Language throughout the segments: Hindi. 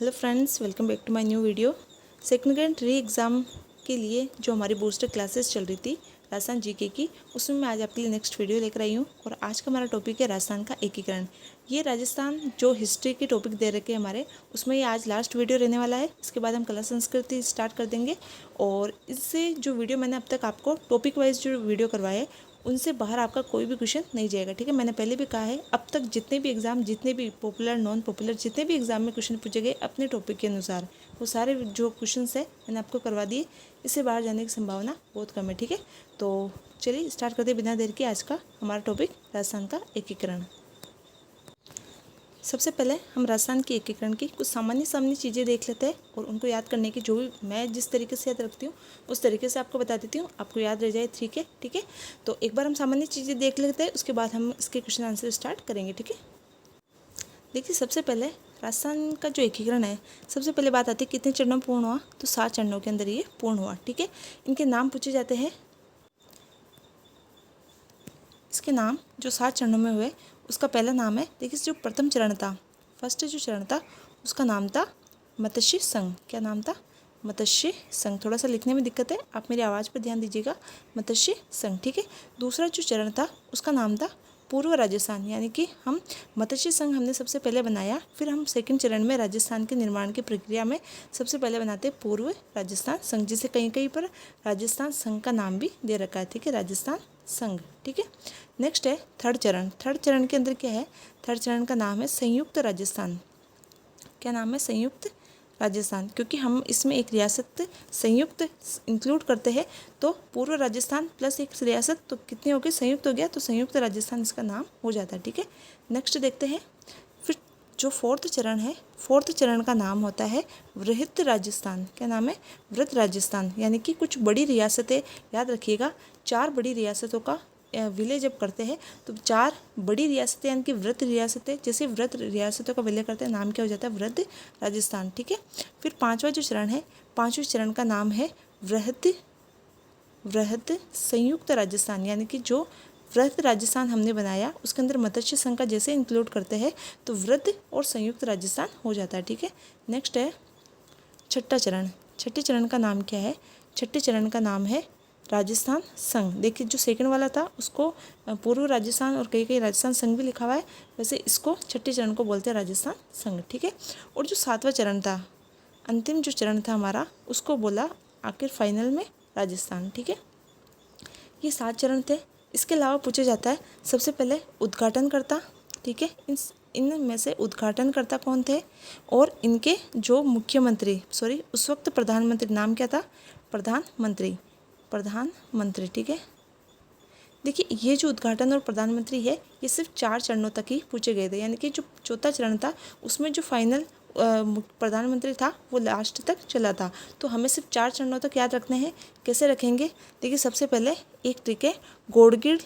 Hello friends, welcome back to my new video. Second grade re exam के लिए जो हमारी बूस्टर क्लासेस चल रही थी राजस्थान जीके की, उसमें मैं आज आपके लिए नेक्स्ट वीडियो लेकर आई हूँ। और आज का हमारा टॉपिक है राजस्थान का एकीकरण। ये राजस्थान जो हिस्ट्री के टॉपिक दे रखे हैं हमारे, उसमें ये आज लास्ट वीडियो रहने वाला है। इसके बाद हम कला संस्कृति स्टार्ट कर देंगे। और इससे जो वीडियो मैंने अब तक आपको टॉपिक वाइज जो वीडियो करवाए है, उनसे बाहर आपका कोई भी क्वेश्चन नहीं जाएगा। ठीक है, मैंने पहले भी कहा है, अब तक जितने भी एग्ज़ाम, जितने भी पॉपुलर नॉन पॉपुलर जितने भी एग्ज़ाम में क्वेश्चन पूछे गए अपने टॉपिक के अनुसार, वो सारे जो क्वेश्चंस है मैंने आपको करवा दिए। इससे बाहर जाने की संभावना बहुत कम है। ठीक है, तो चलिए स्टार्ट करते बिना देर के आज का हमारा टॉपिक राजस्थान का एकीकरण। सबसे पहले हम राजस्थान के एकीकरण की कुछ सामान्य चीज़ें देख लेते हैं और उनको याद करने की, जो भी मैं जिस तरीके से याद रखती हूँ उस तरीके से आपको बता देती हूँ, आपको याद रह जाए। ठीक है, तो एक बार हम सामान्य चीज़ें देख लेते हैं, उसके बाद हम इसके क्वेश्चन आंसर स्टार्ट करेंगे। ठीक है, देखिए सबसे पहले राजस्थान का जो एकीकरण है, सबसे पहले बात आती है कितने चरणों में पूर्ण हुआ, तो 7 चरणों के अंदर ये पूर्ण हुआ। ठीक है, इनके नाम पूछे जाते हैं। इसके नाम जो 7 चरणों में हुए, उसका पहला नाम है, देखिए जो प्रथम चरण था, फर्स्ट जो चरण था, उसका नाम था मत्स्य संघ। क्या नाम था? मत्स्य संघ। थोड़ा सा लिखने में दिक्कत है, आप मेरी आवाज़ पर ध्यान दीजिएगा। मत्स्य संघ। ठीक है, दूसरा जो चरण था उसका नाम था पूर्व राजस्थान, यानी कि हम मत्स्य संघ हमने सबसे पहले बनाया, फिर हम सेकंड चरण में राजस्थान के निर्माण की प्रक्रिया में सबसे पहले बनाते हैं पूर्व राजस्थान संघ, जिसे कहीं कहीं पर राजस्थान संघ का नाम भी दे रखा है। ठीक है, राजस्थान संघ। ठीक है, नेक्स्ट है थर्ड चरण। थर्ड चरण के अंदर क्या है? थर्ड चरण का नाम है संयुक्त राजस्थान। क्या नाम है? संयुक्त राजस्थान, क्योंकि हम इसमें एक रियासत संयुक्त इंक्लूड करते हैं, तो पूर्व राजस्थान प्लस एक रियासत तो कितनी हो गई? संयुक्त हो गया, तो संयुक्त राजस्थान इसका नाम हो जाता है। ठीक है, नेक्स्ट देखते हैं। फिर जो फोर्थ चरण है, फोर्थ चरण का नाम होता है वृहत राजस्थान। क्या नाम है? वृहत राजस्थान, यानी कि कुछ बड़ी रियासतें, याद रखिएगा 4 बड़ी रियासतों का विलय जब करते हैं, तो 4 बड़ी रियासतें यानी कि वृहत रियासतें, जैसे वृहत रियासतों का विलय करते हैं, नाम क्या हो जाता है? वृहत राजस्थान। ठीक है, फिर 5वां जो चरण है, 5वें चरण का नाम है वृहत संयुक्त राजस्थान, यानी कि जो वृहत राजस्थान हमने बनाया उसके अंदर मत्स्य संघ का जैसे इंक्लूड करते हैं, तो वृहत और संयुक्त राजस्थान हो जाता है। ठीक है, नेक्स्ट है छठा चरण। छठे चरण का नाम क्या है? छठे चरण का नाम है राजस्थान संघ। देखिए जो सेकंड वाला था उसको पूर्व राजस्थान और कई कई राजस्थान संघ भी लिखा हुआ है, वैसे इसको छठे चरण को बोलते हैं राजस्थान संघ। ठीक है, और जो 7वां चरण था, अंतिम जो चरण था हमारा, उसको बोला आखिर फाइनल में राजस्थान। ठीक है, ये 7 चरण थे। इसके अलावा पूछा जाता है सबसे पहले उद्घाटनकर्ता। ठीक है, इनमें से उद्घाटनकर्ता कौन थे और इनके जो मुख्यमंत्री, उस वक्त प्रधानमंत्री, नाम क्या था? प्रधानमंत्री। ठीक है, देखिए ये जो उद्घाटन और प्रधानमंत्री है, ये सिर्फ 4 चरणों तक ही पूछे गए थे, यानी कि जो चौथा चरण था उसमें जो फाइनल प्रधानमंत्री था वो लास्ट तक चला था। तो हमें सिर्फ 4 चरणों तक याद रखने हैं। कैसे रखेंगे? देखिए सबसे पहले एक ट्रिक है, गौड़गिल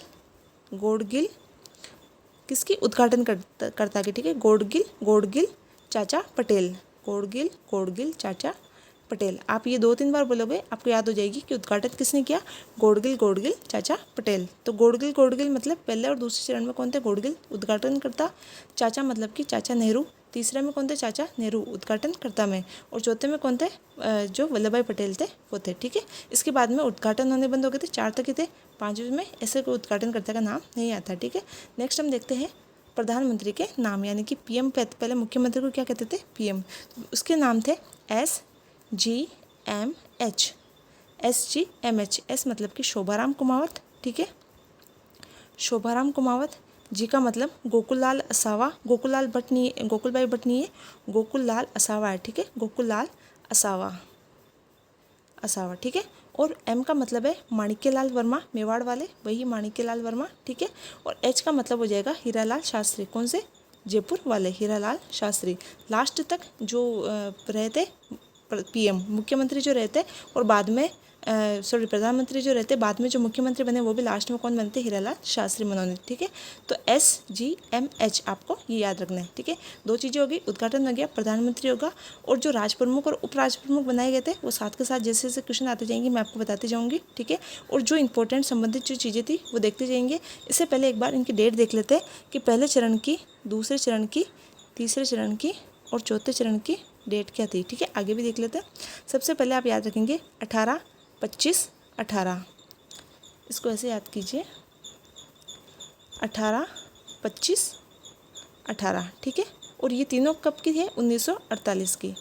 किसकी? उद्घाटन करता की। ठीक है, गौड़गिल चाचा पटेल। गौड़गिल चाचा पटेल। आप ये 2-3 बार बोलोगे, आपको याद हो जाएगी कि उद्घाटन किसने किया? गौड़गिल चाचा पटेल। तो गौड़गिल मतलब पहले और दूसरे चरण में कौन थे? गौड़गिल उद्घाटन करता, चाचा मतलब कि चाचा नेहरू। तीसरे में कौन थे? चाचा नेहरू उद्घाटन करता में। और चौथे में कौन थे? जो वल्लभ भाई पटेल थे वो थे। ठीक है, इसके बाद में उद्घाटन होने बंद हो गए थे, 4 तक ही थे, 5वें में ऐसे कोई उद्घाटनकर्ता का नाम नहीं आता। ठीक है, नेक्स्ट हम देखते हैं प्रधानमंत्री के नाम, यानी कि पीएम। पहले मुख्यमंत्री को क्या कहते थे? पीएम। उसके नाम थे SGMH। एस मतलब कि शोभाराम कुमावत। ठीक है, शोभाराम कुमावत। जी का मतलब गोकुललाल असावा। गोकुललाल भट्ट नहीं है, गोकुलभाई भट्ट नहीं है, गोकुललाल असावा है। ठीक है, गोकुललाल असावा। ठीक है, और एम का मतलब है माणिक्यलाल वर्मा, मेवाड़ वाले, वही माणिक्यलाल वर्मा। ठीक है, और एच का मतलब हो जाएगा हीरालाल शास्त्री। कौन से? जयपुर वाले हीरालाल शास्त्री। लास्ट तक जो रहते पीएम, मुख्यमंत्री जो रहते, और बाद में प्रधानमंत्री जो रहते, बाद में जो मुख्यमंत्री बने वो भी लास्ट में कौन बनते? हीरालाल शास्त्री मनोनीत। ठीक है, तो SGMH आपको ये याद रखना है। ठीक है, 2 चीज़ें होगी, उद्घाटन हो गया, प्रधानमंत्री होगा, और जो राज प्रमुख और उपराज प्रमुख बनाए गए थे वो साथ के साथ जैसे जैसे क्वेश्चन आते जाएंगे मैं आपको बताती जाऊँगी। ठीक है, और जो इंपॉर्टेंट संबंधित जो चीज़ें थी वो देखते जाएंगे। इससे पहले एक बार इनकी डेट देख लेते हैं कि पहले चरण की, दूसरे चरण की, तीसरे चरण की और चौथे चरण की डेट क्या थी, ठीक है। आगे भी देख लेते हैं। सबसे पहले आप याद रखेंगे 18, 25, 18। इसको ऐसे याद कीजिए 18, 25, 18, ठीक है। और ये तीनों कब की है? 1948 की।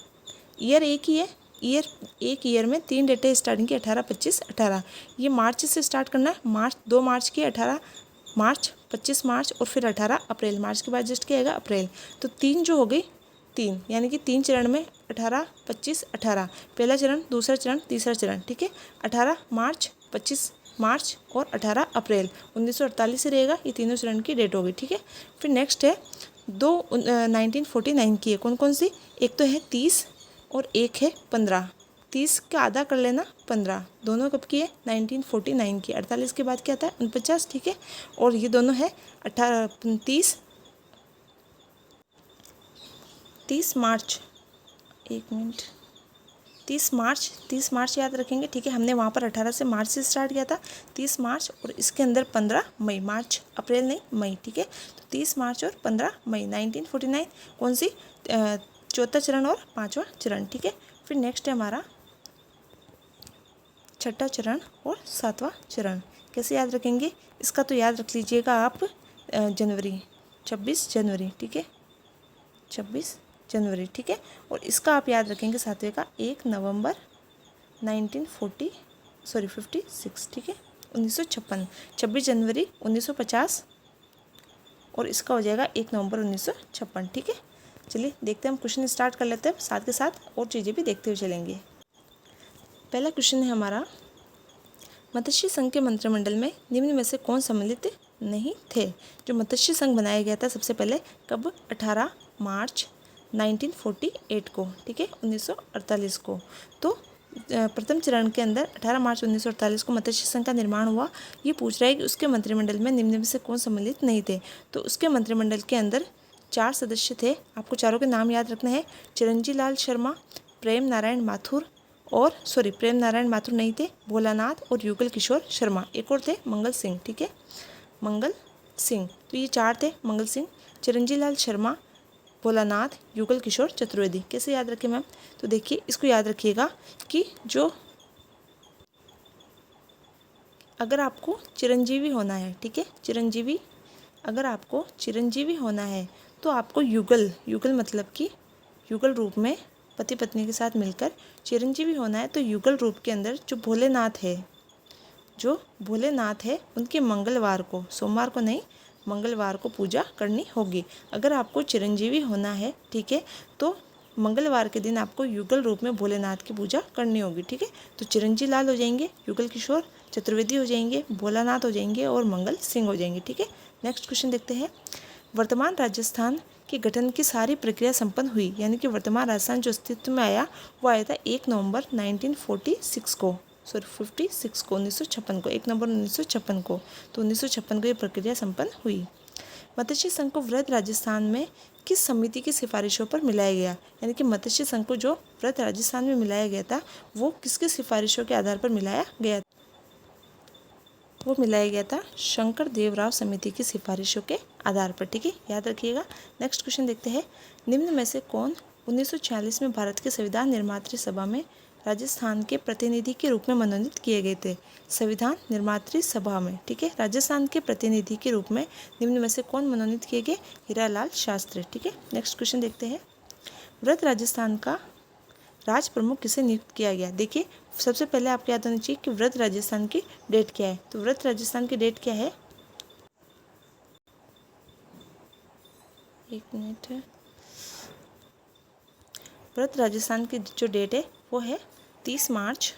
ईयर एक ही है, एक ईयर में 3 डेटें स्टार्टिंग की 18, 25, 18। ये मार्च से स्टार्ट करना है, मार्च 2 मार्च की 18 मार्च, 25 मार्च और फिर 18 अप्रैल। मार्च के बाद जस्ट क्या आएगा? अप्रैल। तो 3 जो हो गई, 3 यानी कि 3 चरण में 18, 25, 18। पहला चरण, दूसरा चरण, तीसरा चरण, ठीक है। 18 मार्च, 25 मार्च और 18 अप्रैल 1948 से रहेगा। ये तीनों चरण की डेट होगी, ठीक है। फिर नेक्स्ट है 1949 की है। कौन कौन सी? एक तो है 30 और एक है 15। 30 का आधा कर लेना 15। दोनों कब की है? 1949 की। 48 के बाद क्या आता है? 49, ठीक है। और ये दोनों है 30 मार्च, एक मिनट, 30 मार्च याद रखेंगे, ठीक है। हमने वहाँ पर 18 से मार्च से स्टार्ट किया था। 30 मार्च और इसके अंदर 15 मई, मार्च अप्रैल नहीं मई, ठीक है। तो 30 मार्च और 15 मई 1949। कौन सी? चौथा चरण और पांचवा चरण, ठीक है। फिर नेक्स्ट है हमारा छठा चरण और सातवां चरण। कैसे याद रखेंगे? इसका तो याद रख लीजिएगा आप जनवरी, 26 जनवरी, ठीक है, 26 जनवरी, ठीक है। और इसका आप याद रखेंगे सातवें का 1 नवंबर 56, ठीक है, 1956। 26 जनवरी 1950 और इसका हो जाएगा 1 नवंबर 1956, ठीक है। चलिए देखते हैं, हम क्वेश्चन स्टार्ट कर लेते हैं, साथ के साथ और चीज़ें भी देखते हुए चलेंगे। पहला क्वेश्चन है हमारा, मत्स्य संघ के मंत्रिमंडल में निम्न में से कौन सम्मिलित नहीं थे? जो मत्स्य संघ बनाया गया था सबसे पहले कब? 18 मार्च 1948 को, ठीक है, 1948 को। तो प्रथम चरण के अंदर 18 मार्च 1948 को मत्स्य संघ का निर्माण हुआ। ये पूछ रहा है कि उसके मंत्रिमंडल में निम्न में से कौन सम्मिलित नहीं थे। तो उसके मंत्रिमंडल के अंदर 4 सदस्य थे। आपको चारों के नाम याद रखना है। चिरंजी लाल शर्मा, प्रेम नारायण माथुर प्रेम नारायण माथुर नहीं थे, भोलानाथ और युगल किशोर शर्मा। एक और थे मंगल सिंह, ठीक है, मंगल सिंह। तो ये 4 थे, मंगल सिंह, चिरंजी लाल शर्मा, भोलानाथ, युगल किशोर चतुर्वेदी। कैसे याद रखें मैम? तो देखिए, इसको याद रखिएगा कि जो अगर आपको चिरंजीवी होना है, ठीक है, चिरंजीवी, अगर आपको चिरंजीवी होना है तो आपको युगल मतलब कि युगल रूप में पति पत्नी के साथ मिलकर चिरंजीवी होना है। तो युगल रूप के अंदर जो भोलेनाथ है उनके मंगलवार को, सोमवार को नहीं, मंगलवार को पूजा करनी होगी। अगर आपको चिरंजीवी होना है, ठीक है, तो मंगलवार के दिन आपको युगल रूप में भोलेनाथ की पूजा करनी होगी, ठीक है। तो चिरंजी लाल हो जाएंगे, युगल किशोर चतुर्वेदी हो जाएंगे, भोलानाथ हो जाएंगे और मंगल सिंह हो जाएंगे, ठीक है। नेक्स्ट क्वेश्चन देखते हैं। वर्तमान राजस्थान के गठन की सारी प्रक्रिया संपन्न हुई, यानी कि वर्तमान राजस्थान जो अस्तित्व में आया वो आया था 1 नवंबर 1946 को, 1956 को, 1 नवंबर 1956 को। तो 1956 को ये प्रक्रिया संपन्न हुई। मत्स्य संघ को वृहद राजस्थान में किस समिति की सिफारिशों पर मिलाया गया? यानी कि मत्स्य संघ को जो वृहद राजस्थान में मिलाया गया था वो किसकी सिफारिशों के आधार पर मिलाया गया? वो मिलाया गया था शंकर देवराव समिति की सिफारिशों के आधार पर, ठीक है, याद रखिएगा। नेक्स्ट क्वेश्चन देखते हैं। निम्न में से कौन 1946 में भारत के संविधान निर्मात्री सभा में राजस्थान के प्रतिनिधि के रूप में मनोनीत किए गए थे? संविधान निर्मात्री सभा में, ठीक है, राजस्थान के प्रतिनिधि के रूप में निम्न में से कौन मनोनीत किए गए? हीरालाल शास्त्री, ठीक है। नेक्स्ट क्वेश्चन देखते हैं। वृहद राजस्थान का राज प्रमुख किसे नियुक्त किया गया? देखिए, सबसे पहले आपको याद होना चाहिए कि वृहद राजस्थान की डेट क्या है। तो वृहद राजस्थान की डेट क्या है? एक मिनट, वृहद राजस्थान की जो डेट है वो है 30 मार्च,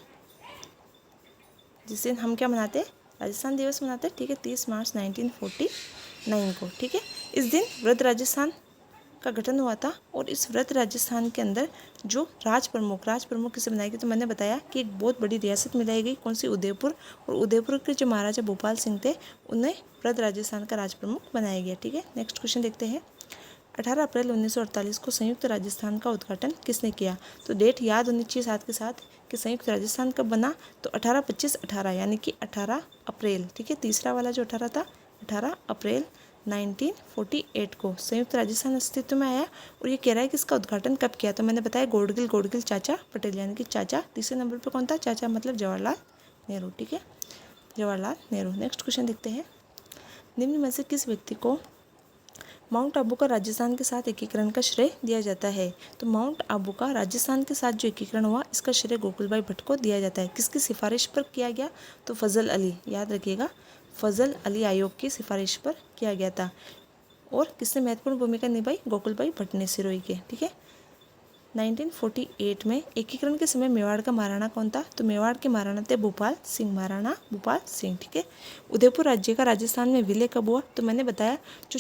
जिस दिन हम क्या मनाते हैं? राजस्थान दिवस मनाते हैं, ठीक है, 30 मार्च 1949 को, ठीक है। इस दिन वृहद राजस्थान का गठन हुआ था। और इस वृहद राजस्थान के अंदर जो राज प्रमुख किसे बनाई गई? तो मैंने बताया कि एक बहुत बड़ी रियासत मिलाई गई, कौन सी? उदयपुर। और उदयपुर के जो महाराजा भोपाल सिंह थे उन्हें वृहद राजस्थान का राज प्रमुख बनाया गया, ठीक है। नेक्स्ट क्वेश्चन देखते हैं। 18 अप्रैल 1948 को संयुक्त राजस्थान का उद्घाटन किसने किया? तो डेट याद होनी चाहिए साथ के साथ कि संयुक्त राजस्थान कब बना। तो 18, 25, 18 यानी कि 18 अप्रैल, ठीक है, तीसरा वाला जो 18 था 18 अप्रैल 1948 को संयुक्त राजस्थान अस्तित्व में आया। और ये कह रहा है कि इसका उद्घाटन कब किया, तो मैंने बताया गोडगिल चाचा पटेल, यानी कि चाचा। तीसरे नंबर पे कौन था, चाचा मतलब जवाहरलाल नेहरू, ठीक है, जवाहरलाल नेहरू। नेक्स्ट क्वेश्चन देखते हैं, निम्न में से किस व्यक्ति को माउंट आबू का राजस्थान के साथ एकीकरण का श्रेय दिया जाता है। तो माउंट आबू का राजस्थान के साथ जो एकीकरण हुआ, इसका श्रेय गोकुलभाई भट्ट को दिया जाता है। किसकी सिफारिश पर किया गया, तो फजल अली, याद रखिएगा, फजल अली आयोग की सिफारिश पर किया गया था। और किसने महत्वपूर्ण भूमिका निभाई, गोकुलभाई भट्ट ने, सिरोही के, ठीक है। 1948 में एकीकरण के समय मेवाड़ का महाराणा कौन था, तो मेवाड़ के महाराणा थे भोपाल सिंह, महाराणा भोपाल सिंह, ठीक है। उदयपुर राज्य का राजस्थान में विलय कब हुआ, तो मैंने बताया जो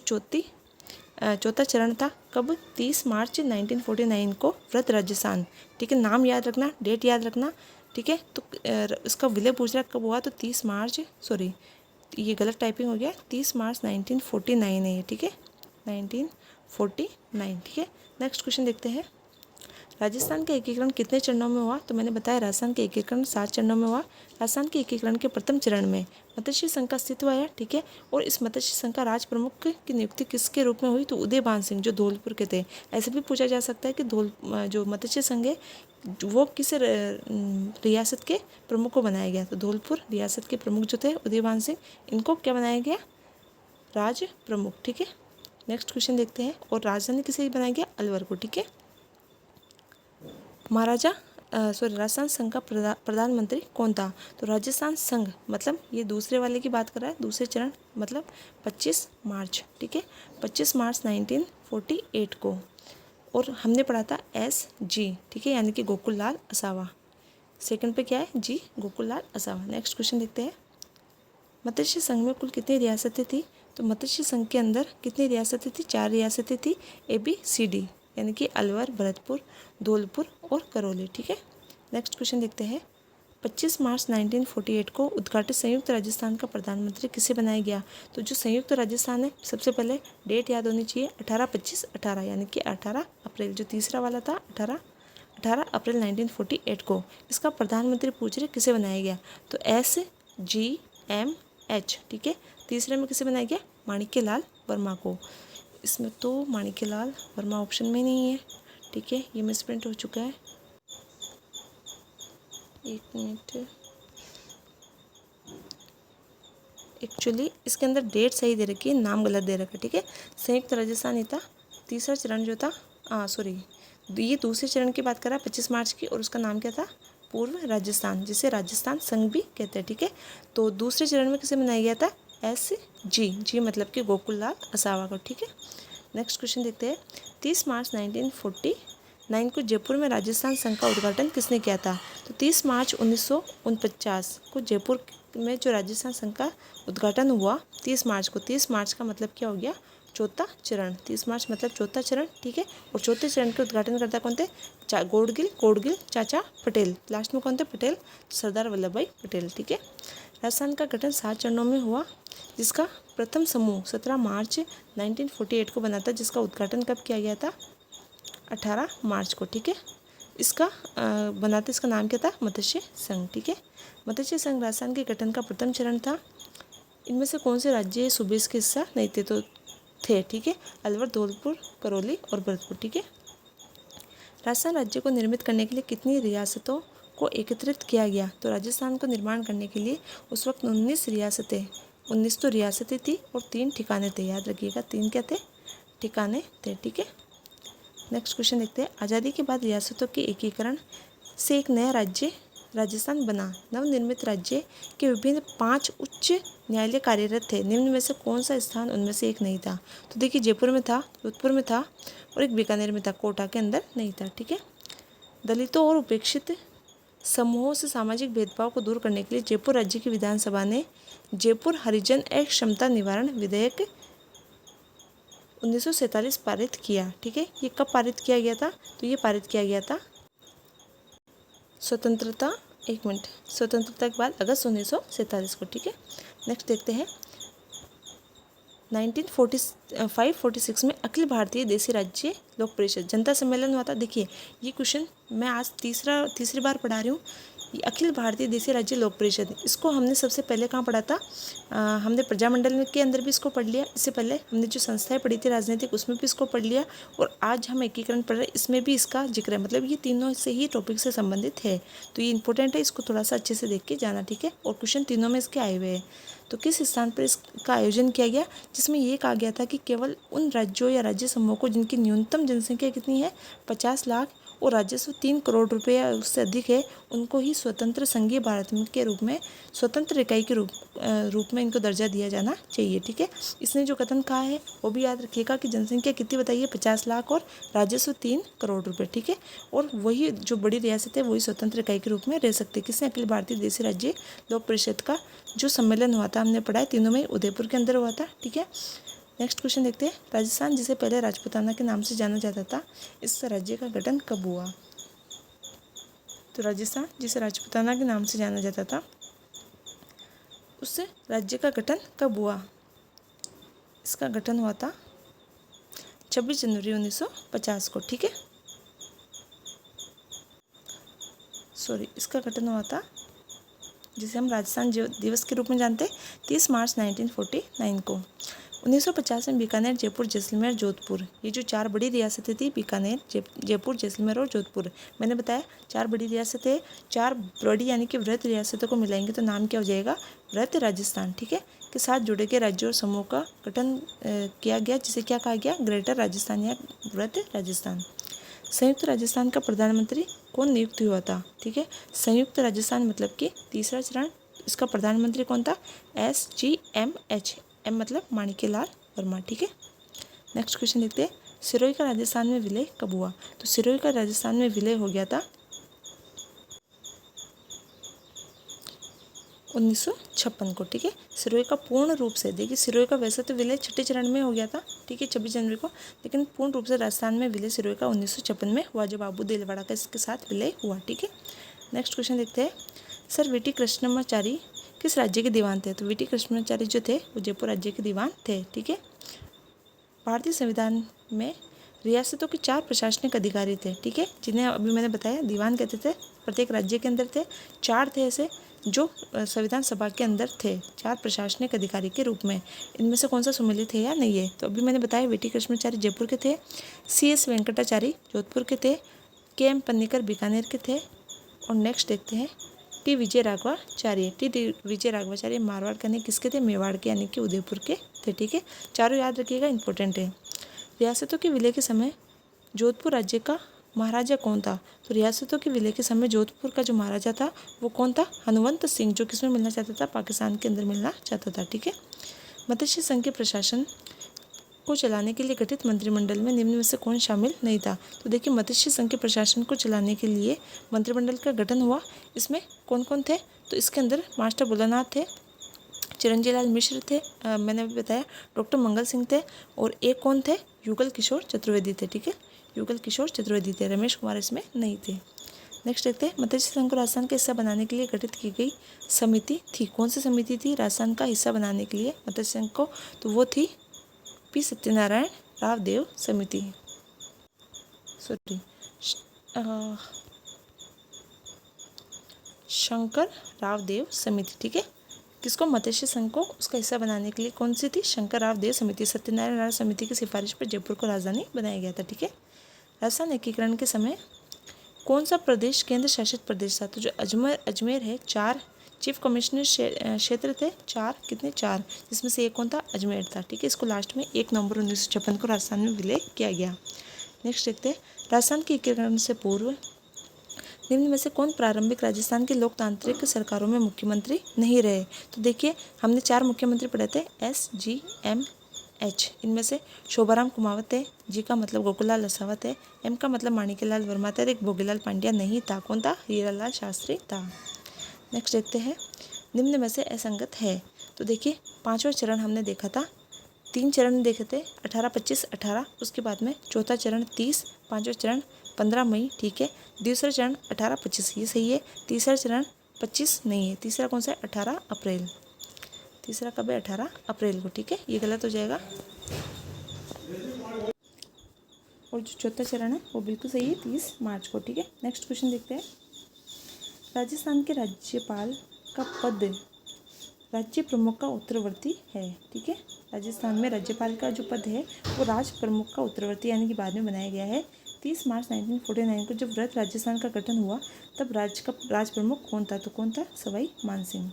चौथा चरण था, कब, 30 मार्च 1949 को, व्रत राजस्थान, ठीक है। नाम याद रखना, डेट याद रखना, ठीक है। तो इसका विलय पूछ रहा कब हुआ, तो 30 मार्च, सॉरी ये गलत टाइपिंग हो गया, 30 मार्च 1949 है ये, ठीक है, 1949, ठीक है। नेक्स्ट क्वेश्चन देखते हैं, राजस्थान का एकीकरण कितने चरणों में हुआ, तो मैंने बताया राजस्थान के एकीकरण 7 चरणों में हुआ। राजस्थान के एकीकरण के प्रथम चरण में मत्स्य संघ का अस्तित्व आया, ठीक है। और इस मत्स्य संघ का राज प्रमुख की नियुक्ति किसके रूप में हुई, तो उदयभान सिंह, जो धौलपुर के थे। ऐसे भी पूछा जा सकता है कि जो मत्स्य संघ है वो किस रियासत के प्रमुख को बनाया गया, तो धौलपुर रियासत के प्रमुख जो थे उदयभान सिंह, इनको क्या बनाया गया, राज प्रमुख, ठीक है। नेक्स्ट क्वेश्चन देखते हैं, और राजधानी किसे बनाया गया, अलवर को, ठीक है। राजस्थान संघ का प्रधानमंत्री कौन था, तो राजस्थान संघ मतलब ये दूसरे वाले की बात कर रहा है, दूसरे चरण मतलब 25 मार्च, ठीक है, 25 मार्च 1948 को। और हमने पढ़ा था SG, ठीक है, यानी कि गोकुल लाल असावा। सेकंड पे क्या है, जी, गोकुल लाल असावा। नेक्स्ट क्वेश्चन देखते हैं, मत्स्य संघ में कुल कितनी रियासतें थी, तो मत्स्य संघ के अंदर कितनी रियासतें थी, 4 रियासतें थी, ABCD, यानी कि अलवर, भरतपुर, धौलपुर और करौली, ठीक है। नेक्स्ट क्वेश्चन देखते हैं, 25 मार्च 1948 को उद्घाटित संयुक्त राजस्थान का प्रधानमंत्री किसे बनाया गया, तो जो संयुक्त राजस्थान है, सबसे पहले डेट याद होनी चाहिए, 18-25-18, यानी कि 18 अप्रैल, जो तीसरा वाला था 18 अप्रैल 1948 को इसका प्रधानमंत्री पूछ रहे किसे बनाया गया, तो SGMH, ठीक है। तीसरे में किसे बनाया गया, माणिक्यलाल वर्मा को। इसमें तो माणिक्यलाल वर्मा ऑप्शन में नहीं है, ठीक है, ये मिसप्रिंट हो चुका है, एक मिनट, एक्चुअली इसके अंदर डेट सही दे रखी है, नाम गलत दे रखा है, ठीक है। संयुक्त राजस्थान ही था, तीसरा चरण जो था, ये दूसरे चरण की बात कर रहा है 25 मार्च की, और उसका नाम क्या था, पूर्व राजस्थान, जिसे राजस्थान संघ भी कहते हैं, ठीक है। तो दूसरे चरण में किसे बनाया गया था, SG मतलब कि गोकुल लाल असावा को, ठीक है। नेक्स्ट क्वेश्चन देखते हैं, 30 मार्च 1949 को जयपुर में राजस्थान संघ का उद्घाटन किसने किया था, तो 30 मार्च 1949 को जयपुर में जो राजस्थान संघ का उद्घाटन हुआ 30 मार्च को, 30 मार्च का मतलब क्या हो गया, चौथा चरण, 30 मार्च मतलब चौथा चरण, ठीक है। और चौथे चरण के उद्घाटन करता कौन थे, गोडगिल चाचा पटेल, लास्ट में कौन थे, पटेल, सरदार वल्लभ भाई पटेल, ठीक है। राजस्थान का गठन 7 चरणों में हुआ, जिसका प्रथम समूह 17 मार्च 1948 को बना था, जिसका उद्घाटन कब किया गया था, 18 मार्च को, ठीक है। इसका बनाते इसका नाम क्या था, मत्स्य संघ, ठीक है। मत्स्य संघ राजस्थान के गठन का प्रथम चरण था। इनमें से कौन से राज्य सूबे इसके हिस्सा नहीं थे, तो थे, ठीक है, अलवर, धौलपुर, करौली और भरतपुर, ठीक है। राजस्थान राज्य को निर्मित करने के लिए कितनी रियासतों को एकत्रित किया गया, तो राजस्थान को निर्माण करने के लिए उस वक्त 19 तो रियासतें थी और 3 ठिकाने थे, याद रखिएगा, 3 क्या थे, ठिकाने थे, ठीक है। नेक्स्ट क्वेश्चन देखते हैं, आज़ादी के बाद रियासतों के एकीकरण से एक नया राज्य राजस्थान बना। नवनिर्मित राज्य के विभिन्न 5 उच्च न्यायालय कार्यरत थे, निम्न में से कौन सा स्थान उनमें से एक नहीं था, तो देखिए जयपुर में था, जोधपुर में था और एक बीकानेर में था, कोटा के अंदर नहीं था, ठीक है। दलितों और उपेक्षित समूहों से सामाजिक भेदभाव को दूर करने के लिए जयपुर राज्य की विधानसभा ने जयपुर हरिजन अक्षमता निवारण विधेयक 1947 पारित किया, ठीक है। ये कब पारित किया गया था, तो ये पारित किया गया था स्वतंत्रता के बाद अगस्त 1947 को, ठीक है। नेक्स्ट देखते हैं, 1945-46 में अखिल भारतीय देसी राज्य लोक परिषद जनता सम्मेलन हुआ था। देखिए ये क्वेश्चन मैं आज तीसरी बार पढ़ा रही हूँ, ये अखिल भारतीय देशी राज्य लोक परिषद, इसको हमने सबसे पहले कहाँ पढ़ा था, हमने प्रजामंडल के अंदर भी इसको पढ़ लिया। इससे पहले हमने जो संस्थाएं पढ़ी थी राजनीतिक, उसमें भी इसको पढ़ लिया। और आज हम एकीकरण पढ़ रहे हैं, इसमें भी इसका जिक्र है। मतलब ये तीनों से ही टॉपिक से संबंधित है, तो ये इंपॉर्टेंट है, इसको थोड़ा सा अच्छे से देख के जाना, ठीक है। और क्वेश्चन तीनों में इसके आए हुए हैं। तो किस स्थान पर इसका आयोजन किया गया, जिसमें ये कहा गया था कि केवल उन राज्यों या राज्य समूहों को जिनकी न्यूनतम जनसंख्या कितनी है 50 लाख और राजस्व 3 करोड़ रुपए या उससे अधिक है, उनको ही स्वतंत्र संघीय भारत के रूप में, स्वतंत्र इकाई के रूप में इनको दर्जा दिया जाना चाहिए, ठीक है। इसने जो कथन कहा है वो भी याद रखिएगा कि जनसंख्या कितनी बताइए 50 लाख और राजस्व 3 करोड़ रुपए, ठीक है। और वही जो बड़ी रियासत है वही स्वतंत्र इकाई के रूप में रह सकती है। किसने, अखिल भारतीय देशी राज्य लोक परिषद का जो सम्मेलन हुआ था, हमने पढ़ा है, तीनों में उदयपुर के अंदर हुआ था, ठीक है। नेक्स्ट क्वेश्चन देखते हैं। राजस्थान, जिसे पहले राजपूताना के नाम से जाना जाता था, इस राज्य का गठन कब हुआ। तो राजस्थान, जिसे राजपूताना के नाम से जाना जाता था, उस राज्य का गठन कब हुआ। इसका गठन हुआ था 26 जनवरी 1950 को, ठीक है। इसका गठन हुआ था, जिसे हम राजस्थान दिवस के रूप में जानते हैं, 30 मार्च 1949 को। 1950 में बीकानेर, जयपुर, जैसलमेर, जोधपुर, ये जो 4 बड़ी रियासतें थी, बीकानेर, जयपुर, जैसलमेर और जोधपुर, मैंने बताया 4 बड़ी रियासतें, 4 बड़ी यानी कि वृहत रियासतों को मिलाएंगे तो नाम क्या हो जाएगा, वृहत राजस्थान, ठीक है, के साथ जुड़े गए राज्यों और समूह का गठन किया गया, जिसे क्या कहा गया, ग्रेटर राजस्थान या वृहत राजस्थान। संयुक्त राजस्थान का प्रधानमंत्री कौन नियुक्त हुआ था, ठीक है। संयुक्त राजस्थान मतलब कि तीसरा चरण, इसका प्रधानमंत्री कौन था, SGMH, एम मतलब माणिक्यलाल वर्मा, ठीक है। नेक्स्ट क्वेश्चन देखते हैं। सिरोही का राजस्थान में विलय कब हुआ। तो सिरोही का राजस्थान में विलय हो गया था 1956 को, ठीक है। सिरोही का पूर्ण रूप से, देखिए सिरोही का वैसे तो विलय छठे चरण में हो गया था, ठीक है, 26 जनवरी को, लेकिन पूर्ण रूप से राजस्थान में विलय सिरोही का 1956 में हुआ, जब बाबू दिलवाड़ा का इसके साथ विलय हुआ, ठीक है। नेक्स्ट क्वेश्चन देखते हैं। सर वीटी कृष्णमाचारी किस राज्य के दीवान थे। तो वीटी कृष्णमाचारी जो थे वो जयपुर राज्य के दीवान थे, ठीक है। भारतीय संविधान में रियासतों के 4 प्रशासनिक अधिकारी थे, ठीक है, जिन्हें अभी मैंने बताया दीवान कहते थे। प्रत्येक राज्य के अंदर थे, 4 थे ऐसे जो संविधान सभा के अंदर थे, 4 प्रशासनिक अधिकारी के रूप में। इनमें से कौन सा सम्मिलित है या नहीं है। तो अभी मैंने बताया वीटी कृष्णमाचारी जयपुर के थे, CS वेंकटाचारी जोधपुर के थे, KM पन्नीकर बीकानेर के थे। और नेक्स्ट देखते हैं टी विजय राघवाचार्य मारवाड़ के यानी किसके थे, मेवाड़ के यानी कि उदयपुर के थे, ठीक है। चारों याद रखिएगा, इंपॉर्टेंट है। रियासतों के विलय के समय जोधपुर राज्य का महाराजा कौन था। तो रियासतों के विलय के समय जोधपुर का जो महाराजा था वो कौन था, हनुमंत सिंह, जो किसमें मिलना चाहता था, पाकिस्तान के अंदर मिलना चाहता था, ठीक है। मत्स्य संघ के प्रशासन को चलाने के लिए गठित मंत्रिमंडल में निम्न में से कौन शामिल नहीं था। तो देखिए मत्स्य संघ के प्रशासन को चलाने के लिए मंत्रिमंडल का गठन हुआ, इसमें कौन कौन थे। तो इसके अंदर मास्टर भोलानाथ थे, चिरंजीलाल मिश्र थे, मैंने अभी बताया डॉक्टर मंगल सिंह थे, और एक कौन थे, युगल किशोर चतुर्वेदी थे, ठीक है, युगल किशोर चतुर्वेदी थे, रमेश कुमार इसमें नहीं थे। नेक्स्ट देखते हैं। मत्स्य संघ को राजस्थान का हिस्सा बनाने के लिए गठित की गई समिति थी, कौन सी समिति थी राजस्थान का हिस्सा बनाने के लिए मत्स्य संघ को। तो वो थी P सत्यनारायण राव देव समिति, शंकर राव देव समिति, ठीक है। किसको, मत्स्य संघ को उसका हिस्सा बनाने के लिए कौन सी थी, शंकर राव देव समिति। सत्यनारायण राव समिति की सिफारिश पर जयपुर को राजधानी बनाया गया था, ठीक है। राजस्थान एकीकरण के समय कौन सा प्रदेश केंद्र शासित प्रदेश था। तो जो अजमेर है, 4 चीफ कमिश्नर क्षेत्र थे, 4 कितने, 4, जिसमें से एक कौन था, अजमेर था, ठीक है। इसको लास्ट में 1 नवंबर 1956 को राजस्थान में विलय किया गया। नेक्स्ट देखते हैं। राजस्थान के एकीकरण से पूर्व निम्न में से कौन प्रारंभिक राजस्थान के लोकतांत्रिक सरकारों में मुख्यमंत्री नहीं रहे। तो देखिए हमने 4 मुख्यमंत्री पढ़े थे, SGMH, इनमें से शोभाराम कुमावत है, G का मतलब गोकुललाल लसावत है, M का मतलब माणिक्यलाल वर्मा था, एक भोगीलाल पांड्या नहीं था, कौन था, हीरालाल शास्त्री था। नेक्स्ट देखते हैं। निम्न में से असंगत है। तो देखिए 5वां चरण हमने देखा था, 3 चरण देखे थे, 18, 25, 18, उसके बाद में 4था चरण 30, 5वां चरण 15 मई, ठीक है। दूसरा चरण 18, 25, ये सही है। तीसरा चरण 25 नहीं है, तीसरा कौन सा है, 18 अप्रैल, तीसरा कब है, 18 अप्रैल को, ठीक है, ये गलत हो जाएगा। और जो चौथा चरण है वो बिल्कुल सही है, 30 मार्च को, ठीक है। नेक्स्ट क्वेश्चन देखते हैं। राजस्थान के राज्यपाल का पद राज्य प्रमुख का उत्तरवर्ती है। ठीक है, राजस्थान में राज्यपाल का जो पद है वो राज प्रमुख का उत्तरवर्ती यानी कि बाद में बनाया गया है। 30 मार्च 1949 को जब वृहत राजस्थान का गठन हुआ तब राज प्रमुख कौन था? तो कौन था? सवाई मानसिंह।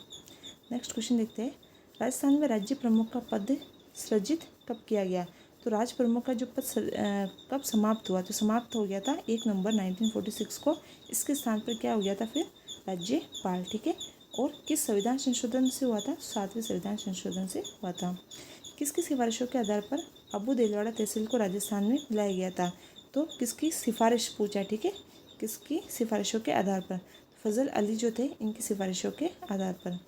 नेक्स्ट क्वेश्चन देखते हैं, राजस्थान में राज्य प्रमुख का पद सृजित कब किया गया? तो राज प्रमुख का जो पद कब समाप्त हुआ? तो समाप्त हो गया था 1 नवंबर 1946 को। इसके स्थान पर क्या हो गया था फिर? राज्यपाल। ठीक है, और किस संविधान संशोधन से हुआ था? 7वें संविधान संशोधन से हुआ था। किसकी सिफारिशों के आधार पर अबू देलवाड़ा तहसील को राजस्थान में मिलाया गया था? तो किसकी सिफारिश पूछा? ठीक है, किसकी सिफारिशों के आधार पर? फजल अली जो थे इनकी सिफारिशों के आधार पर।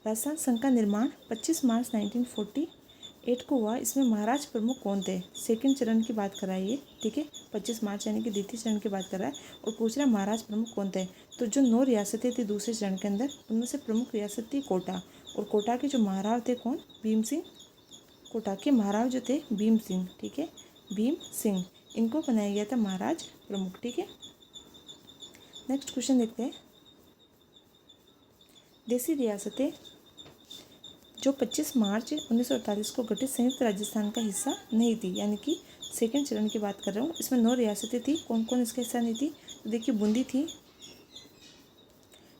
राजस्थान संघ का निर्माण 25 मार्च 1948 को हुआ। इसमें महाराज प्रमुख कौन थे? सेकंड चरण की बात कर रहा है ये। ठीक है, 25 मार्च यानी कि द्वितीय चरण की बात कर रहा है और पूछ रहा है महाराज प्रमुख कौन थे। तो जो 9 रियासतें थी दूसरे चरण के अंदर उनमें से प्रमुख रियासत थी कोटा, और कोटा के जो महाराव थे कौन? भीम सिंह। कोटा के महाराव जो थे भीम सिंह। ठीक है, भीम सिंह, इनको बनाया गया था महाराज प्रमुख। ठीक है, नेक्स्ट क्वेश्चन देखते हैं, देसी रियासतें जो 25 मार्च 1948 को गठित संयुक्त राजस्थान का हिस्सा नहीं थी, यानी कि सेकंड चरण की बात कर रहा हूँ। इसमें 9 रियासतें थी, कौन कौन इसका हिस्सा नहीं थी? तो देखिए, बूंदी थी,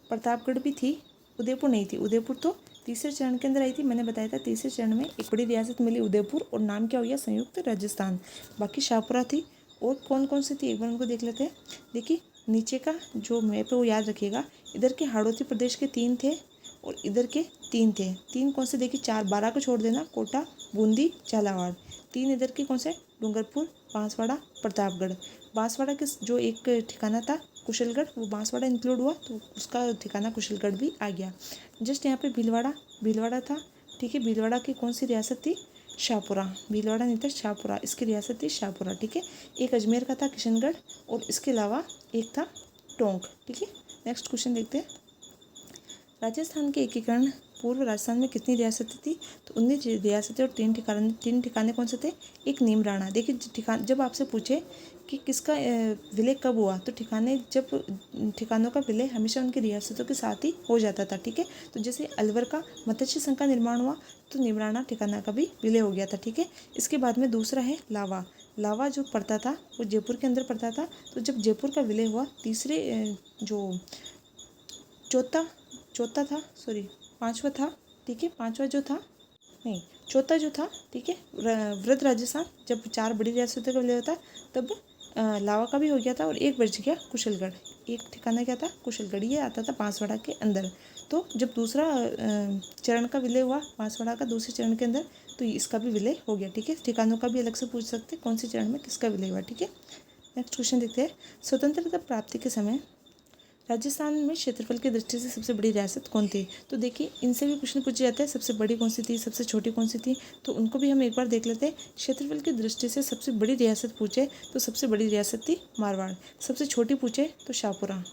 प्रतापगढ़ भी थी, उदयपुर नहीं थी। उदयपुर तो तीसरे चरण के अंदर आई थी, मैंने बताया था तीसरे चरण में एक बड़ी रियासत मिली उदयपुर, और नाम क्या हो गया? संयुक्त राजस्थान। बाकी शाहपुरा थी, और कौन कौन सी थी एक बार उनको देख लेते हैं। देखिए, नीचे का जो मैप है वो याद रखिएगा, इधर के हाड़ौती प्रदेश के 3 थे और इधर के 3 थे। 3 कौन से? देखिए 4, 12 को छोड़ देना, कोटा, बूंदी, झालावाड़। 3 इधर के कौन से? डूंगरपुर, बांसवाड़ा, प्रतापगढ़। बांसवाड़ा के जो एक ठिकाना था कुशलगढ़, वो बांसवाड़ा इंक्लूड हुआ तो उसका ठिकाना कुशलगढ़ भी आ गया। जस्ट यहाँ पे भीलवाड़ा था। ठीक है, भीलवाड़ा की कौन सी रियासत थी? शाहपुरा। भीलवाड़ा नहीं था, शाहपुरा, इसकी रियासत थी शाहपुरा। ठीक है, एक अजमेर का था किशनगढ़, और इसके अलावा एक था टोंक। ठीक है, नेक्स्ट क्वेश्चन देखते हैं, राजस्थान के एकीकरण पूर्व राजस्थान में कितनी रियासतें थी? तो 19 रियासतें और 3 ठिकाने कौन से थे? एक नीमराणा। देखिए, जब आपसे पूछे कि किसका विलय कब हुआ, तो ठिकानों का विलय हमेशा उनकी रियासतों के साथ ही हो जाता था। ठीक है, तो जैसे अलवर का मत्स्य संघ का निर्माण हुआ तो नीमराणा ठिकाना का भी विलय हो गया था। ठीक है, इसके बाद में दूसरा है लावा जो पड़ता था वो जयपुर के अंदर पड़ता था। तो जब जयपुर का विलय हुआ, तीसरे जो पांचवा था। ठीक है, चौथा जो था। ठीक है, वृहद राजस्थान, जब 4 बड़ी रियासतों का विलय होता तब लावा का भी हो गया था, और एक बच गया कुशलगढ़। एक ठिकाना क्या था? कुशलगढ़, ये आता था बांसवाड़ा के अंदर। तो जब दूसरा चरण का विलय हुआ बांसवाड़ा का दूसरे चरण के अंदर, तो इसका भी विलय हो गया। ठीक है, ठिकानों का भी अलग से पूछ सकते कौन से चरण में किसका विलय हुआ। ठीक है, नेक्स्ट क्वेश्चन देखते हैं, स्वतंत्रता प्राप्ति के समय राजस्थान में क्षेत्रफल की दृष्टि से सबसे बड़ी रियासत कौन थी? तो देखिए, इनसे भी क्वेश्चन पूछे जाते हैं, सबसे बड़ी कौन सी थी, सबसे छोटी कौन सी थी, तो उनको भी हम एक बार देख लेते हैं। क्षेत्रफल की दृष्टि से सबसे बड़ी रियासत पूछे तो सबसे बड़ी रियासत थी मारवाड़। सबसे छोटी पूछे तो शाहपुरा।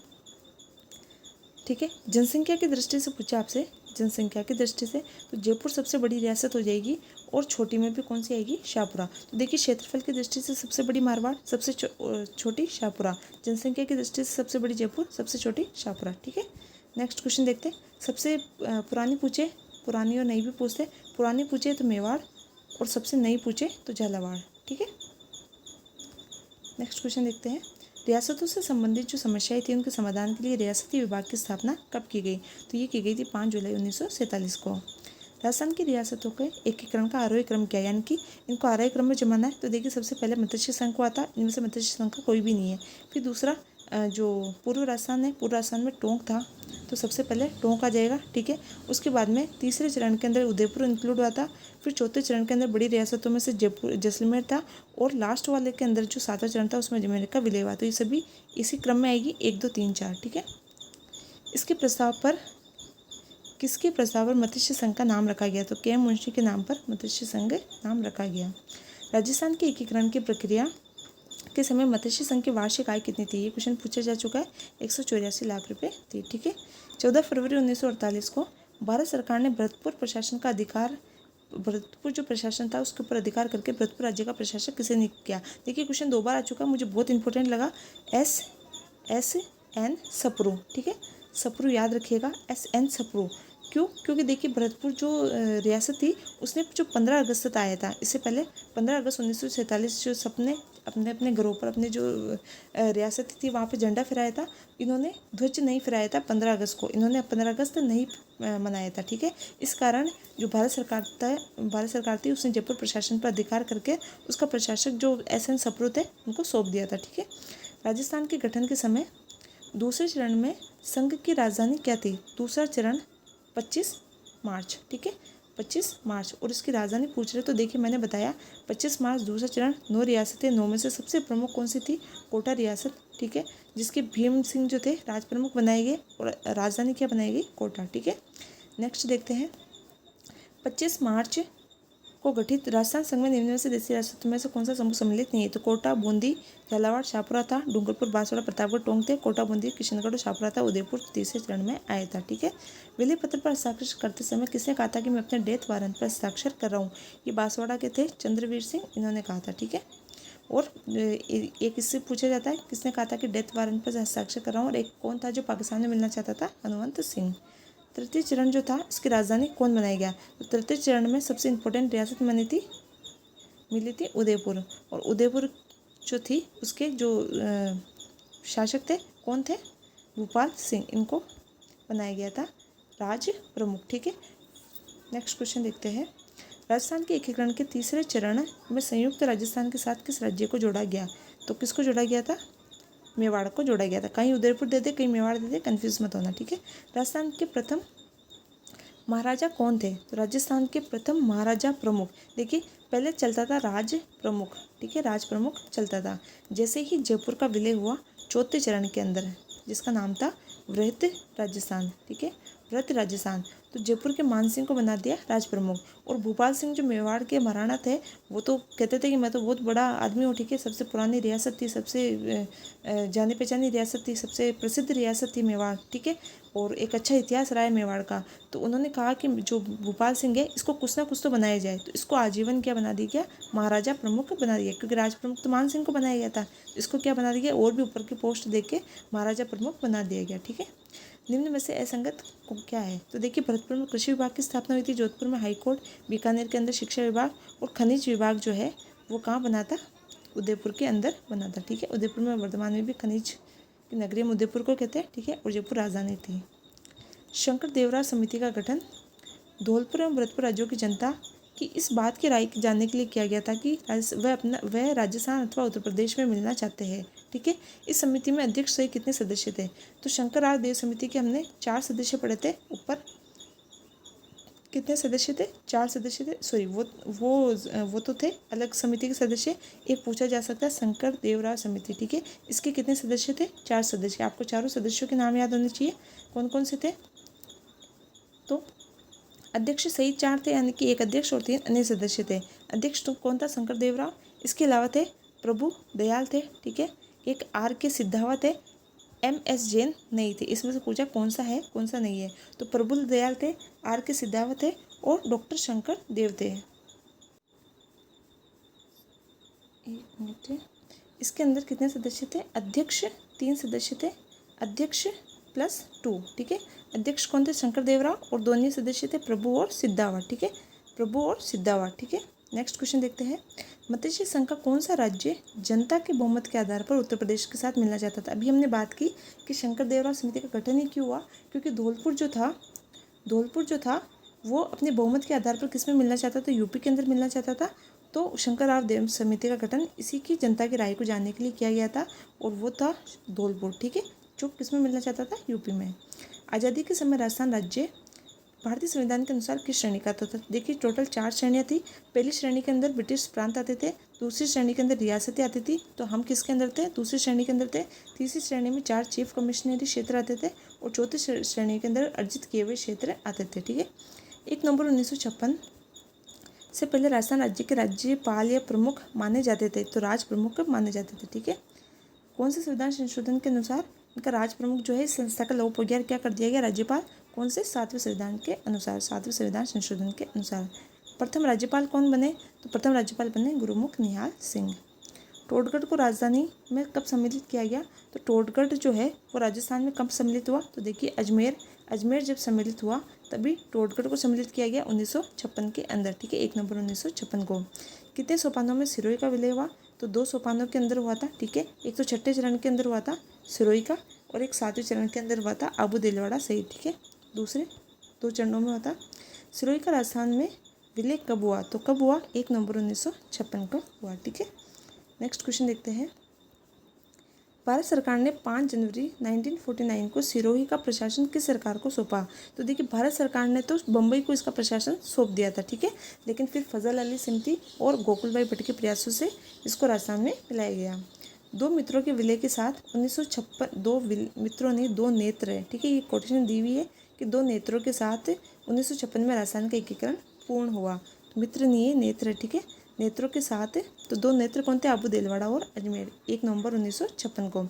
ठीक है, जनसंख्या की दृष्टि से पूछा आपसे, जनसंख्या की दृष्टि से तो जयपुर सबसे बड़ी रियासत हो जाएगी, और छोटी में भी कौन सी आएगी? शाहपुरा। तो देखिए, क्षेत्रफल की दृष्टि से सबसे बड़ी मारवाड़, सबसे छोटी शाहपुरा। जनसंख्या की दृष्टि से सबसे बड़ी जयपुर, सबसे छोटी शाहपुरा। ठीक है, नेक्स्ट क्वेश्चन देखते हैं, सबसे पुरानी पूछे, पुरानी और नई भी पूछते, पुरानी पूछे तो मेवाड़, और सबसे नई पूछे तो झालावाड़। ठीक है, नेक्स्ट क्वेश्चन देखते हैं, रियासतों से संबंधित जो समस्याएं थी उनके समाधान के लिए रियासती विभाग की स्थापना कब की गई? तो ये की गई थी 5 जुलाई 1947 को। राजस्थान की रियासतों के एकीकरण का आरोही क्रम क्या है, यानी कि इनको आरोही क्रम में जमाना है। तो देखिए, सबसे पहले मत्स्य संघ को आता, इनमें से मत्स्य संघ का कोई भी नहीं है। फिर दूसरा जो पूर्व राजस्थान है, पूर्व राजस्थान में टोंक था, तो सबसे पहले टोंक आ जाएगा। ठीक है, उसके बाद में तीसरे चरण के अंदर उदयपुर इंक्लूड हुआ था। फिर चौथे चरण के अंदर बड़ी रियासतों में से जैसलमेर था, और लास्ट वाले के अंदर जो 7वां चरण था उसमें अजमेर का विलय हुआ। तो ये सभी इसी क्रम में आएगी, 1, 2, 3, 4। ठीक है, किसके प्रस्ताव पर मत्स्य संघ का नाम रखा गया? तो के मुंशी के नाम पर मत्स्य संघ नाम रखा गया। राजस्थान के एकीकरण की प्रक्रिया के समय मत्स्य संघ की वार्षिक आय कितनी थी? ये क्वेश्चन पूछा जा चुका है, 184 लाख रुपए थी। ठीक है, 14 फरवरी 1948 को भारत सरकार ने भरतपुर जो प्रशासन था उसके ऊपर अधिकार करके भरतपुर राज्य का प्रशासक किसे नियुक्त किया? देखिए, क्वेश्चन 2 बार आ चुका है, मुझे बहुत इंपॉर्टेंट लगा। S N Sapru. ठीक है, सप्रू याद रखिएगा, SN सप्रू। क्यों? क्योंकि देखिए भरतपुर जो रियासत थी उसने जो 15 अगस्त तक आया था, इससे पहले 15 अगस्त 1947 जो सबने अपने अपने घरों पर अपने जो रियासत थी वहाँ पे झंडा फहराया था। इन्होंने ध्वज नहीं फहराया था 15 अगस्त को, इन्होंने 15 अगस्त नहीं मनाया था, ठीक है। इस कारण जो भारत सरकार थी उसने जयपुर प्रशासन पर अधिकार करके उसका प्रशासक जो SN सप्रू थे उनको सौंप दिया था, ठीक है। राजस्थान के गठन के समय दूसरे चरण में संघ की राजधानी क्या थी? दूसरा चरण 25 मार्च, ठीक है, 25 मार्च। और इसकी राजधानी पूछ रहे तो देखिए मैंने बताया 25 मार्च दूसरा चरण, 9 रियासतें, 9 में से सबसे प्रमुख कौन सी थी? कोटा रियासत, ठीक है, जिसके भीम सिंह जो थे राज प्रमुख बनाए गए और राजधानी क्या बनाई गई? कोटा, ठीक है। नेक्स्ट देखते हैं 25 मार्च को गठित राजस्थान संघ में निम्न में से देशी रियासतों में से कौन सा समूह सम्मिलित नहीं है? तो कोटा, बूंदी, झालावाड़, शाहपुरा था, डूंगरपुर, बांसवाड़ा, प्रतापगढ़, टोंक थे। कोटा, बूंदी, किशनगढ़ और शाहपुरा था। उदयपुर तीसरे चरण में आया था, ठीक है। विलय पत्र पर हस्ताक्षर करते समय किसने कहा था कि मैं अपने डेथ वारंट पर हस्ताक्षर कर रहा हूँ? ये बांसवाड़ा के थे चंद्रवीर सिंह, इन्होंने कहा था, ठीक है। और एक इससे पूछा जाता है किसने कहा था कि डेथ वारंट पर हस्ताक्षर कर रहा हूँ, और एक कौन था जो पाकिस्तान में मिलना चाहता था? हनुमंत सिंह। तृतीय चरण जो था इसकी राजधानी कौन बनाया गया? तो तृतीय चरण में सबसे इंपॉर्टेंट रियासत मिली थी उदयपुर, और उदयपुर जो थी उसके जो शासक थे कौन थे? भूपाल सिंह, इनको बनाया गया था राज प्रमुख, ठीक है। नेक्स्ट क्वेश्चन देखते हैं। राजस्थान के एकीकरण के तीसरे चरण में संयुक्त राजस्थान के साथ किस राज्य को जोड़ा गया? तो किसको जोड़ा गया था? मेवाड़ को जोड़ा गया था। कहीं उदयपुर दे दे, कहीं मेवाड़ दे दे, कन्फ्यूज मत होना, ठीक है। राजस्थान के प्रथम महाराजा कौन थे? तो राजस्थान के प्रथम महाराजा प्रमुख, देखिए पहले चलता था राज प्रमुख, ठीक है, राज प्रमुख चलता था। जैसे ही जयपुर का विलय हुआ चौथे चरण के अंदर, जिसका नाम था वृहत राजस्थान, ठीक है, वृहत राजस्थान, तो जयपुर के मान सिंह को बना दिया राज प्रमुख। और भूपाल सिंह जो मेवाड़ के महाराणा थे वो तो कहते थे कि मैं तो बहुत बड़ा आदमी हूँ, ठीक है, सबसे पुरानी रियासत थी, सबसे जानी पहचानी रियासत थी, सबसे प्रसिद्ध रियासत थी मेवाड़, ठीक है, और एक अच्छा इतिहास रहा है मेवाड़ का। तो उन्होंने कहा कि जो भूपाल सिंह है इसको कुछ ना कुछ तो बनाया जाए, तो इसको आजीवन क्या बना दिया गया? महाराजा प्रमुख बना दिया, क्योंकि राज प्रमुख तो मान सिंह को बनाया गया था, इसको क्या बना दिया गया? और भी ऊपर की पोस्ट दे के महाराजा प्रमुख बना दिया गया, ठीक है। निम्न में से असंगत क्या है? तो देखिए भरतपुर में कृषि विभाग की स्थापना हुई थी, जोधपुर में हाईकोर्ट, बीकानेर के अंदर शिक्षा विभाग, और खनिज विभाग जो है वो कहाँ बना था? उदयपुर के अंदर बना था, ठीक है। उदयपुर में वर्तमान में भी खनिज की नगरी हम उदयपुर को कहते हैं, ठीक है, और जयपुर राजधानी थी। शंकर देवराय समिति का गठन धौलपुर एवं भरतपुर राज्यों की जनता की इस बात की राय जानने के लिए किया गया था कि वह राजस्थान अथवा उत्तर प्रदेश में मिलना चाहते हैं, ठीक है। इस समिति में अध्यक्ष सहित कितने सदस्य थे? तो शंकर आर देव समिति के हमने 4 सदस्य पढ़े थे ऊपर। कितने सदस्य थे? 4 सदस्य थे, सॉरी वो तो थे अलग समिति के सदस्य। एक पूछा जा सकता है शंकर देवराय समिति, ठीक है, इसके कितने सदस्य थे? 4 सदस्य। आपको चारों सदस्यों के नाम याद होने चाहिए, कौन कौन से थे? तो अध्यक्ष सहित 4 थे, यानी कि एक अध्यक्ष और 3 अन्य सदस्य थे। अध्यक्ष तो कौन था? शंकर देवराव। इसके अलावा थे प्रभु दयाल थे, ठीक है, एक RK सिद्धावत थे, MS जैन नहीं थे। इसमें से पूछा कौन सा है कौन सा नहीं है, तो प्रभु दयाल थे, RK सिद्धावत थे और डॉक्टर शंकर देव थे। एक मिनट, इसके अंदर कितने सदस्य थे? अध्यक्ष 3 सदस्य थे, अध्यक्ष +2, ठीक है। अध्यक्ष कौन थे? शंकर देवराव, और दोनों सदस्य थे प्रभु और सिद्धावत, ठीक है, प्रभु और सिद्धावत, ठीक है। नेक्स्ट क्वेश्चन देखते हैं। मत्स्य संघ का कौन सा राज्य जनता के बहुमत के आधार पर उत्तर प्रदेश के साथ मिलना चाहता था? अभी हमने बात की कि शंकर देवराव समिति का गठन ही क्यों हुआ, क्योंकि धौलपुर जो था वो अपने बहुमत के आधार पर किस में मिलना चाहता था? यूपी के अंदर मिलना चाहता था। तो शंकर राव देव समिति का गठन इसी की जनता की राय को जानने के लिए किया गया था, और वो था धौलपुर, ठीक है, जो किस में मिलना चाहता था? यूपी में। आज़ादी के समय राजस्थान राज्य भारतीय संविधान के अनुसार किस श्रेणी का था? देखिए टोटल 4 श्रेणियाँ थी। पहली श्रेणी के अंदर ब्रिटिश प्रांत आते थे, दूसरी श्रेणी के अंदर रियासतें आती थी, तो हम किसके अंदर थे? दूसरी श्रेणी के अंदर थे। तीसरी श्रेणी में 4 चीफ कमिश्नरी क्षेत्र आते थे, और चौथी श्रेणी के अंदर अर्जित किए हुए क्षेत्र आते थे, ठीक है। 1 नवंबर 1956 से पहले राजस्थान राज्य के राज्यपाल या प्रमुख माने जाते थे, तो राज प्रमुख माने जाते थे, ठीक है। कौन से संविधान संशोधन के अनुसार इनका राज प्रमुख जो है इस संस्था का लोप हो गया, क्या कर दिया गया? राज्यपाल। कौन से? 7वें संविधान के अनुसार, 7वें संविधान संशोधन के अनुसार। प्रथम राज्यपाल कौन बने? तो प्रथम राज्यपाल बने गुरुमुख निहाल सिंह। टोडगढ़ को राजधानी में कब सम्मिलित किया गया? तो टोडगढ़ जो है वो राजस्थान में कब सम्मिलित हुआ? तो देखिए अजमेर जब सम्मिलित हुआ तभी टोडगढ़ को सम्मिलित किया गया 1956 के अंदर, ठीक है, 1 नवंबर 1956 को। कितने सोपानों में सिरोही का विलय हुआ? तो 2 सोपानों के अंदर हुआ था, ठीक है। एक तो छठे चरण के अंदर हुआ था सिरोही का, और एक 7वें चरण के अंदर हुआ था आबू दिलवाड़ा शहीद, ठीक है। दूसरे 2 चरणों में हुआ था। सिरोही का राजस्थान में विलय कब हुआ? तो कब हुआ? 1 नवंबर 1956 को हुआ, ठीक है। नेक्स्ट क्वेश्चन देखते हैं। भारत सरकार ने 5 जनवरी 1949 को सिरोही का प्रशासन किस सरकार को सौंपा? तो देखिए भारत सरकार ने तो बम्बई को इसका प्रशासन सौंप दिया था, ठीक है, लेकिन फिर फजल अली सिमती और गोकुल भाई भट्ट के प्रयासों से इसको राजस्थान में मिलाया गया। 2 मित्रों के विलय के साथ 1956 2 मित्रों ने 2 नेत्र, ठीक है, ये कोटेशन दी हुई है कि 2 नेत्रों के साथ 1956 में राजस्थान का एकीकरण पूर्ण हुआ। तो मित्र नहीं है, नेत्र है, ठीक है, नेत्रों के साथ। तो 2 नेत्र कौन थे? आबू देलवाड़ा और अजमेर, 1 नवंबर 1956 को।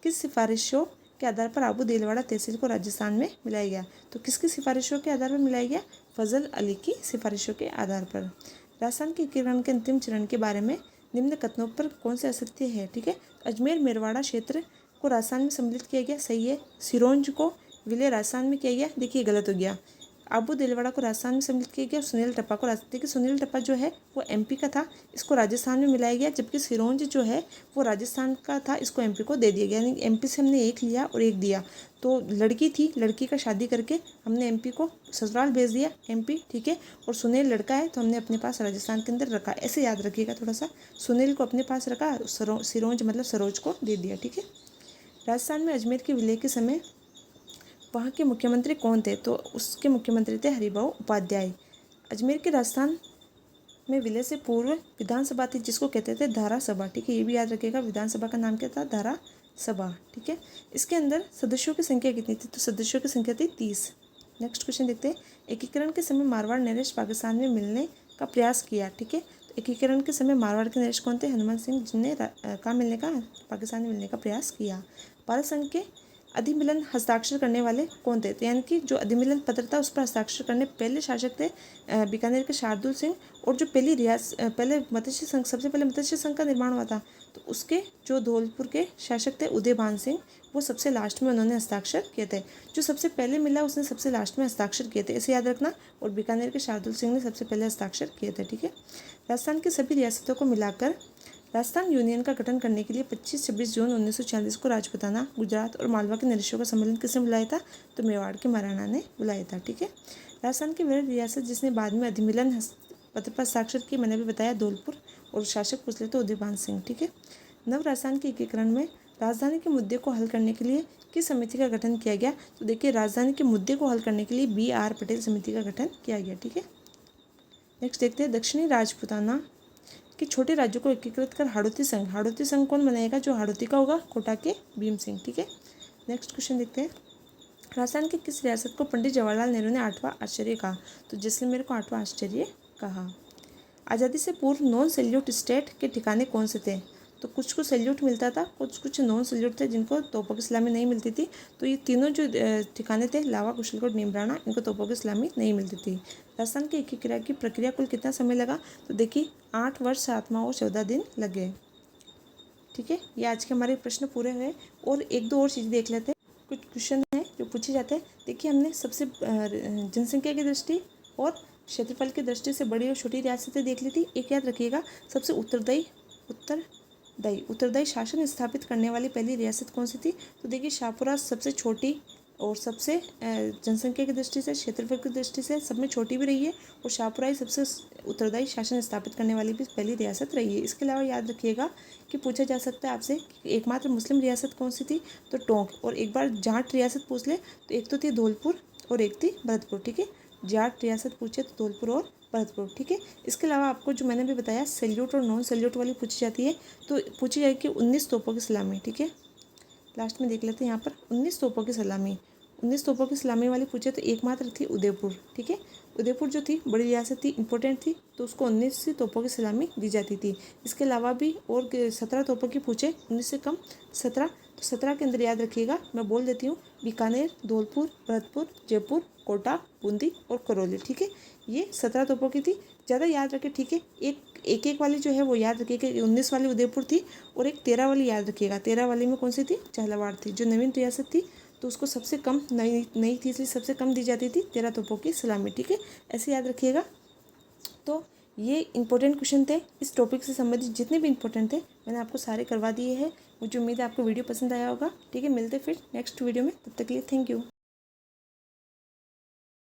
किस सिफारिशों के आधार पर आबू देलवाड़ा तहसील को राजस्थान में मिलाया गया? तो किसकी सिफारिशों के आधार पर मिलाया गया? फजल अली की सिफारिशों के आधार पर। राजस्थान के एकीकरण के अंतिम चरण के बारे में निम्न कथनों पर कौन से असत्य है? ठीक है, अजमेर मेरवाड़ा क्षेत्र को राजस्थान में सम्मिलित किया गया, सही है। सिरोंज को विलय राजस्थान में किया गया, देखिए गलत हो गया। आबू दिलवाड़ा को राजस्थान में सम्मिलित किया गया। सुनील टप्पा को देखिए सुनील टप्पा जो है वो एमपी का था, इसको राजस्थान में मिलाया गया, जबकि सिरोंज जो है वो राजस्थान का था, इसको एमपी को दे दिया गया। यानी एमपी से हमने एक लिया और एक दिया। तो लड़की थी, लड़की का शादी करके हमने एमपी को ससुराल भेज दिया, एमपी, ठीक है, और सुनील लड़का है तो हमने अपने पास राजस्थान के अंदर रखा। ऐसे याद रखिएगा थोड़ा सा, सुनील को अपने पास रखा, सिरोंज मतलब सरोज को दे दिया, ठीक है। राजस्थान में अजमेर के विलय के समय वहाँ के मुख्यमंत्री कौन थे? तो उसके मुख्यमंत्री थे हरिभाऊ उपाध्याय। अजमेर के राजस्थान में विलय से पूर्व विधानसभा थी, जिसको कहते थे धारा सभा, ठीक है, ये भी याद रखिएगा। विधानसभा का नाम क्या था? धारा सभा, ठीक है। इसके अंदर सदस्यों की संख्या कितनी थी? तो सदस्यों की संख्या थी 30। नेक्स्ट क्वेश्चन देखते हैं। एकीकरण के समय मारवाड़ नरेश पाकिस्तान में मिलने का प्रयास किया, ठीक है। तो एकीकरण के समय मारवाड़ के नरेश कौन थे? हनुमंत सिंह, जिनने कहाँ मिलने का? पाकिस्तान में मिलने का प्रयास किया। भारत संघ के अधिमिलन हस्ताक्षर करने वाले कौन थे? तो यानी कि जो अधिमिलन पत्र था उस पर हस्ताक्षर करने पहले शासक थे बीकानेर के शार्दुल सिंह, और जो पहले मत्स्य संघ, सबसे पहले मत्स्य संघ का निर्माण हुआ था तो उसके जो धौलपुर के शासक थे उदयभान सिंह, वो सबसे लास्ट में उन्होंने हस्ताक्षर किए थे। जो सबसे पहले मिला उसने सबसे लास्ट में हस्ताक्षर किए थे, इसे याद रखना। और बीकानेर के शार्दुल सिंह ने सबसे पहले हस्ताक्षर किए थे, ठीक है। राजस्थान की सभी रियासतों को मिलाकर राजस्थान यूनियन का गठन करने के लिए 25-26 जून 1946 को राजपुताना, गुजरात और मालवा के नरेशों का सम्मेलन किसने बुलाया था? तो मेवाड़ के महाराणा ने बुलाया था, ठीक है। राजस्थान की वह रियासत जिसने बाद में अधिमिलन पत्र पर हस्ताक्षर किए, मैंने भी बताया, धौलपुर, और शासक पूछ ले तो उदयभान सिंह, ठीक है। नव राजस्थान के एकीकरण में राजधानी के मुद्दे को हल करने के लिए किस समिति का गठन किया गया? तो देखिए राजधानी के मुद्दे को हल करने के लिए BR पटेल समिति का गठन किया गया, ठीक है। नेक्स्ट देखते हैं। दक्षिणी राजपुताना कि छोटे राज्यों को एकीकृत कर हाड़ौती संघ कौन बनाएगा? जो हाड़ौती का होगा? कोटा के भीम सिंह, ठीक है। नेक्स्ट क्वेश्चन देखते हैं। राजस्थान की किस रियासत को पंडित जवाहरलाल नेहरू ने 8वां आश्चर्य कहा? तो जैसलमेर को 8वां आश्चर्य कहा। आज़ादी से पूर्व नॉन सैल्यूट स्टेट के ठिकाने कौन से थे? तो कुछ को सैल्यूट मिलता था, कुछ नॉन सैल्यूट थे जिनको तोपों की सलामी नहीं मिलती थी। तो ये तीनों जो ठिकाने थे, लावा, कुशलकोट, नीमराना, इनको तोपों की सलामी नहीं मिलती थी। राजस्थान की एकीकरण की प्रक्रिया कुल कितना समय लगा? तो देखिए 8 वर्ष 7 माह और 14 दिन लगे, ठीक है। ये आज के हमारे प्रश्न पूरे हुए, और 1-2 और चीज़ देख लेते हैं। कुछ क्वेश्चन हैं जो पूछे जाते हैं। देखिए हमने सबसे जनसंख्या की दृष्टि और क्षेत्रफल की दृष्टि से बड़ी और छोटी रियासतें देख ली थी। एक याद रखिएगा, सबसे उत्तरदायी शासन स्थापित करने वाली पहली रियासत कौन सी थी? तो देखिए शाहपुरा सबसे छोटी और सबसे जनसंख्या की दृष्टि से, क्षेत्रफल की दृष्टि से सब में छोटी भी रही है, और शाहपुरा ही सबसे उत्तरदायी शासन स्थापित करने वाली भी पहली रियासत रही है। इसके अलावा याद रखिएगा कि पूछा जा सकता है आपसे कि एकमात्र मुस्लिम रियासत कौन सी थी? तो टोंक। और एक बार जाट रियासत पूछ ले तो एक तो थी धौलपुर और एक थी भरतपुर, ठीक है। जाट रियासत पूछे तो धौलपुर और भरतपुर, ठीक है। इसके अलावा आपको जो मैंने भी बताया सैल्यूट और नॉन सैल्यूट वाली पूछी जाती है, तो पूछी जाएगी 19 तोपों की सलामी, ठीक है। लास्ट में देख लेते हैं यहाँ पर 19 तोपों की सलामी। 19 तोपों की सलामी वाली पूछे तो एकमात्र थी उदयपुर, ठीक है। उदयपुर जो थी बड़ी रियासत थी, इंपॉर्टेंट थी, तो उसको 19 तोपों की सलामी दी जाती थी। इसके अलावा भी और 17 तोपों की पूछे, 19 से कम 17, तो 17 के अंदर याद रखिएगा, मैं बोल देती हूँ, बीकानेर, धौलपुर, भरतपुर, जयपुर, कोटा, बूंदी और करौली, ठीक है। ये 17 तोपों की थी, ज़्यादा याद रखें, ठीक है। एक एक एक वाली जो है वो याद रखिएगा। 19 वाली उदयपुर थी और एक 13 वाली याद रखिएगा। 13 वाली में कौन सी थी? झालावाड़ थी। जो नवीन रियासत थी तो उसको सबसे कम नई नई थी इसलिए सबसे कम दी जाती थी 13 तोपों की सलामी। ठीक है, ऐसे याद रखिएगा। तो ये इंपॉर्टेंट क्वेश्चन थे। इस टॉपिक से संबंधित जितने भी इंपॉर्टेंट थे मैंने आपको सारे करवा दिए हैं। मुझे उम्मीद है आपको वीडियो पसंद आया होगा। ठीक है, मिलते फिर नेक्स्ट वीडियो में, तब तक के लिए थैंक यू।